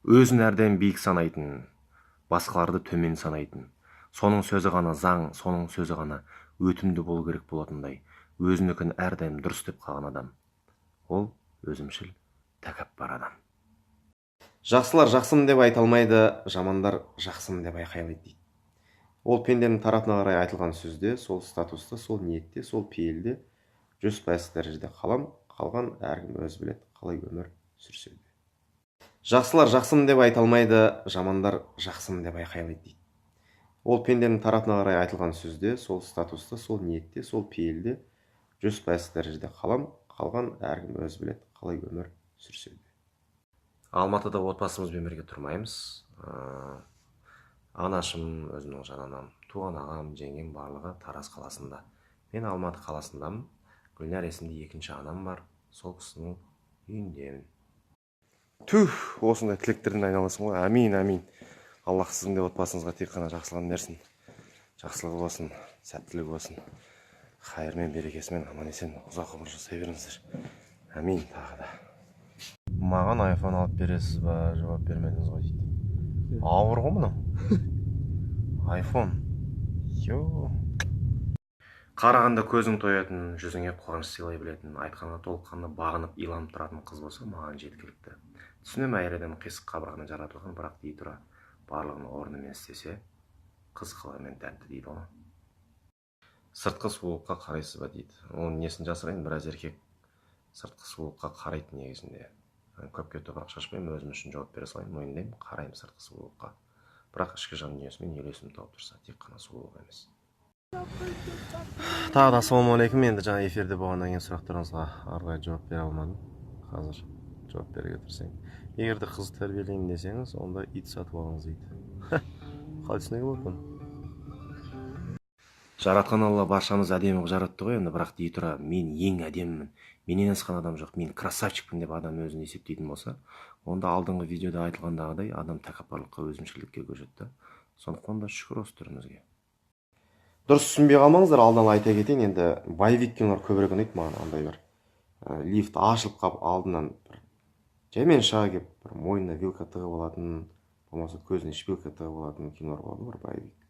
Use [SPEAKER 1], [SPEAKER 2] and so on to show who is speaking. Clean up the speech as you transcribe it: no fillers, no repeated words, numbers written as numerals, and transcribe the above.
[SPEAKER 1] Өзін әрден биік санайтын, басқаларды төмен санайтын. Соның сөзі ғана заң, соның сөзі ғана өтімді болу керек болатындай, өзінікін әрдайым дұрыс деп қалған адам. Ол өзімшіл, тәкаппар адам.
[SPEAKER 2] Жақсылар жақсымын деп айта алмайды, жамандар жақсымын деп айқай алады дейді. Ол пенденің тарапына қарай айтылған сөзде, сол статуста, сол ниетте, сол пейілде 100% дәрежеде қалған әркім өзі біледі, қалай өмір сүрсе де. Жақсылар жақсымын деп айта алмайды, жамандар жақсымын деп айқай алады дейді. Ол пенденің тарапына қарай айтылған сөзде, сол статуста, сол ниетте, сол пейілде 100% дәрежеде қалған әркім өзі біледі, қалай өмір сүрсе де.
[SPEAKER 1] Алматыда отбасымызбен бірге тұрмаймыз. Анашым, өзімнің жананам, туған ағам, жеңгем барлығы Тараз қаласында. Мен Алматы қаласындамын. Гүлнәр есімді екінші анам бар. Сол кісінің үйіндемін. Осындай тілектерден айналасың ғой. Әмин, әмин. Аллах сіздің де отбасыңызға тек қана жақсылығын берсін. Жақсылығы болсын, сәттілігі болсын. Қайырмен, берекесімен, аман есен, ұзақ ғұмыр жасай беріңіздер. Әмин тағы да. Маған айфон алып бересіз ба? Жауап бермедіңіз ғой дейді. Ауыр ғой мұның. Айфон. Қарағанда көзің тоятын, жүзіңе қуаныш сыйлай білетін, айтқанға толыққанды бағынып, иланып тұратын қыз болса, маған жеткілікті. Түсінемін, әйел адам қисық қабырғадан жаратылған, бірақ дей тұра, барлығын орнымен істесе, қыз қылығымен тәтті дейді ғой. Сыртқы сұлулыққа қарайсыз ба дейді. Оның несін жасырайын, біраз еркек сыртқы сұлулыққа қарайды негізінде. Көпке топырақ шашпаймын, өзім үшін жауап бере салайын, мойындаймын, қараймын сыртқы сұлулыққа. Бірақ ішкі жан дүниесімен үйлесім тауып тұрса, тек қана сұлулық емес. Тағы да ассалаумағалейкум. Енді жаңа эфирде болғаннан кейін сұрақтарыңызға арнайы жауап бере алмадым. Қазір жауап беруге тырысайын. Егер де қыз тәрбиелеймін десеңіз, онда ит сатып алыңыз дейді. Қалай түсінуге болады бұны? Жаратқан Алла баршамыз әдемі қылып жаратты ғой, енді бірақ дей тұра, мен ең әдемімін, менен асқан адам жоқ, мен красавчикпін деп адам өзін есептейтін болса, онда алдыңғы видеода айтылғандағыдай адам тәкаппарлыққа, өзімшілдікке көшеді. Сондықтан да шүкір осы түрімізге.
[SPEAKER 2] Дұрыс түсінбей қалмаңыздар, алдынан айта кетейін, енді боевик кинолар көбірек ұнайды маған. Андай бір лифт ашылып қалып алдынан бір жаймен шыға келіп, бір мойнына вилка тығып алатын, болмаса көзіне шпилка тығып алатын кинолар болады, бір боевик.